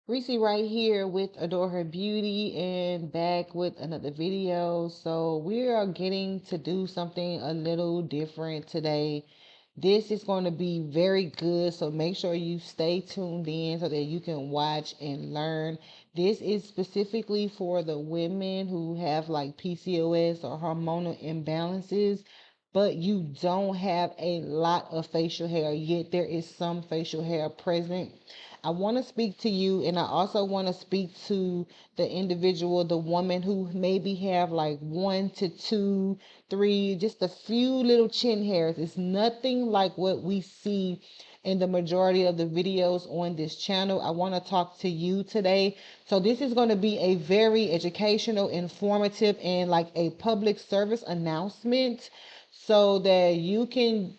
Reese right here with Adore Her Beauty and back with another video. So we are getting to do something a little different today. This is going to be very good, so make sure you stay tuned in so that you can watch and learn. This is specifically for the women who have like PCOS or hormonal imbalances, but you don't have a lot of facial hair, yet there is some facial hair present. I want to speak to you, and I also want to speak to the individual, the woman who maybe have like one to two, three, just a few little chin hairs. It's nothing like what we see in the majority of the videos on this channel. I want to talk to you today. So this is going to be a very educational, informative, and like a public service announcement so that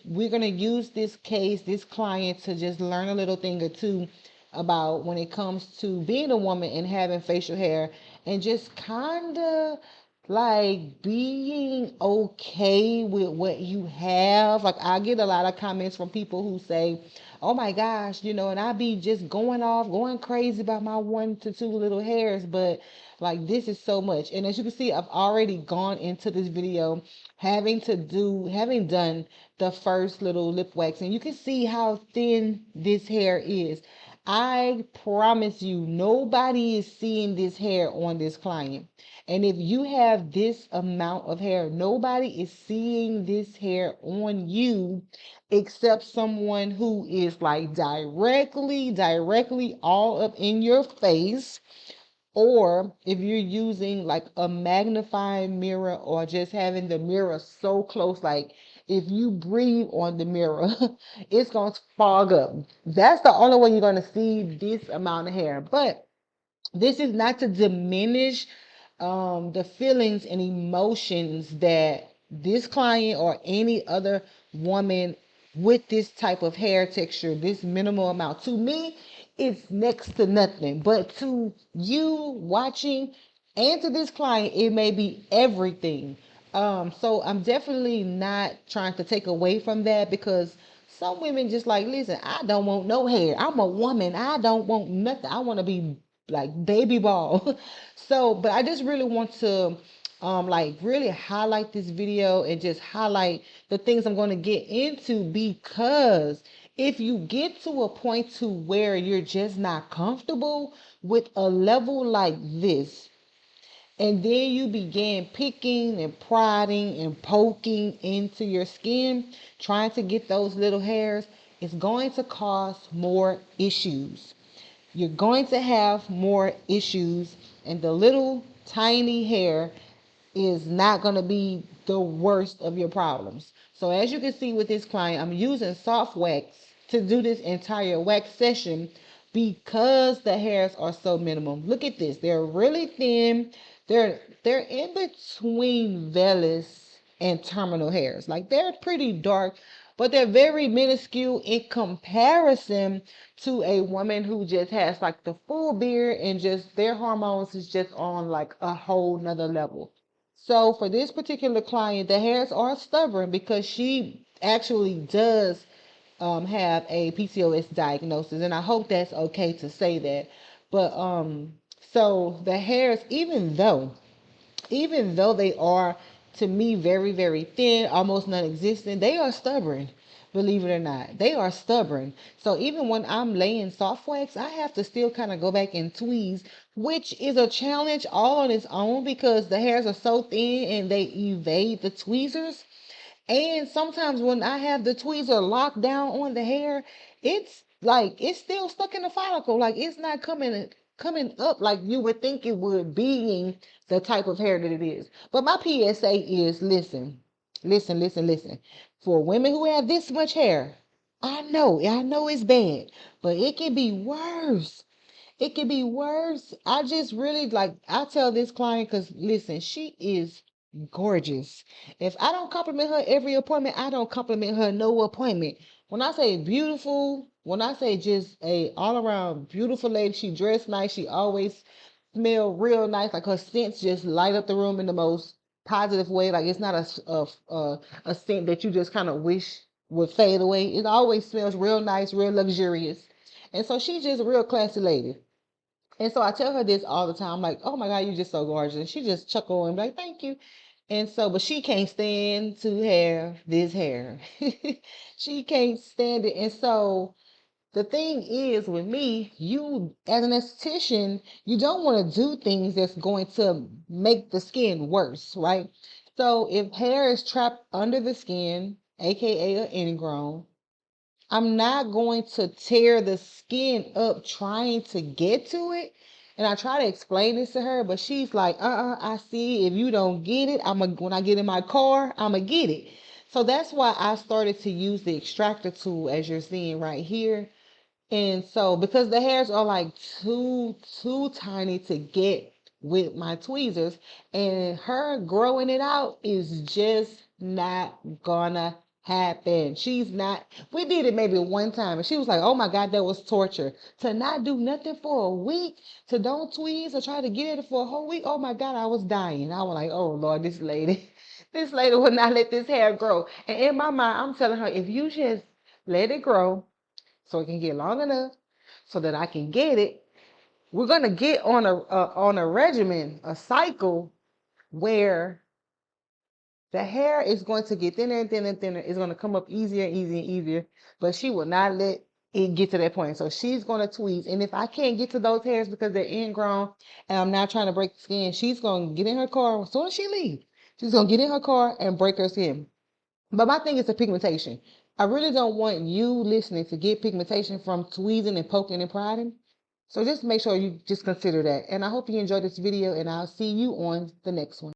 we're going to use this case, this client, to just learn a little thing or two about when it comes to being a woman and having facial hair, and just kind of like being okay with what you have. Like, I get a lot of comments from people who say, oh my gosh, and I be just going crazy about my one to two little hairs, but like this is so much. And as you can see, I've already gone into this video having done the first little lip wax, and you can see how thin this hair is. I promise you, nobody is seeing this hair on this client. And if you have this amount of hair, nobody is seeing this hair on you except someone who is like directly all up in your face, or if you're using like a magnifying mirror or just having the mirror so close, like if you breathe on the mirror, it's going to fog up. That's the only way you're going to see this amount of hair. But this is not to diminish the feelings and emotions that this client or any other woman with this type of hair texture, this minimal amount, to me, it's next to nothing. But to you watching and to this client, it may be everything. So I'm definitely not trying to take away from that, because some women just like, listen, I don't want no hair. I'm a woman. I don't want nothing. I want to be like baby ball. So, but I just really want to like really highlight this video and just highlight the things I'm going to get into, because if you get to a point to where you're just not comfortable with a level like this, and then you begin picking and prodding and poking into your skin, trying to get those little hairs, it's going to cause more issues. You're going to have more issues, and the little tiny hair is not going to be the worst of your problems. So as you can see with this client, I'm using soft wax to do this entire wax session because the hairs are so minimal. Look at this. They're really thin. They're in between vellus and terminal hairs. Like, they're pretty dark, but they're very minuscule in comparison to a woman who just has like the full beard and just their hormones is just on like a whole nother level. So for this particular client, the hairs are stubborn because she actually does have a PCOS diagnosis, and I hope that's okay to say that. But so the hairs, even though they are, to me, very thin, almost non-existent, they are stubborn. Believe it or not, they are stubborn. So even when I'm laying soft wax, I have to still kind of go back and tweeze, which is a challenge all on its own because the hairs are so thin and they evade the tweezers. And sometimes when I have the tweezer locked down on the hair, it's like it's still stuck in the follicle. Like, it's not coming up like you would think it would, being the type of hair that it is. But my PSA is, listen. For women who have this much hair, I know it's bad, but it can be worse. It can be worse. I just really like, I tell this client, because listen, she is gorgeous. If I don't compliment her every appointment, I don't compliment her no appointment. When I say beautiful, when I say just a all around beautiful lady, she dressed nice, she always smell real nice. Like, her scents just light up the room in the most positive way. Like, it's not a scent that you just kind of wish would fade away. It always smells real nice, real luxurious. And so she's just a real classy lady. And so I tell her this all the time, like, oh my God, you're just so gorgeous. And she just chuckle and be like, thank you. And so, but she can't stand to have this hair. She can't stand it. And so the thing is with me, you as an esthetician, you don't want to do things that's going to make the skin worse, right? So if hair is trapped under the skin, aka an ingrown, I'm not going to tear the skin up trying to get to it. And I try to explain this to her, but she's like, I see. If you don't get it, when I get in my car, I'ma get it. So that's why I started to use the extractor tool as you're seeing right here. And so because the hairs are like too tiny to get with my tweezers, and her growing it out is just not gonna happen. She's not, we did it maybe one time and she was like, oh my God, that was torture. To not do nothing for a week, to don't tweeze or try to get it for a whole week. Oh my God, I was dying. I was like, oh Lord, this lady, this lady will not let this hair grow. And in my mind, I'm telling her, if you just let it grow, so it can get long enough so that I can get it. We're gonna get on a regimen, a cycle where the hair is going to get thinner and thinner and thinner. It's gonna come up easier and easier and easier, but she will not let it get to that point. So she's gonna tweeze, and if I can't get to those hairs because they're ingrown and I'm not trying to break the skin, she's gonna get in her car as soon as she leaves. She's gonna get in her car and break her skin. But my thing is the pigmentation. I really don't want you listening to get pigmentation from tweezing and poking and prodding. So just make sure you just consider that. And I hope you enjoyed this video, and I'll see you on the next one.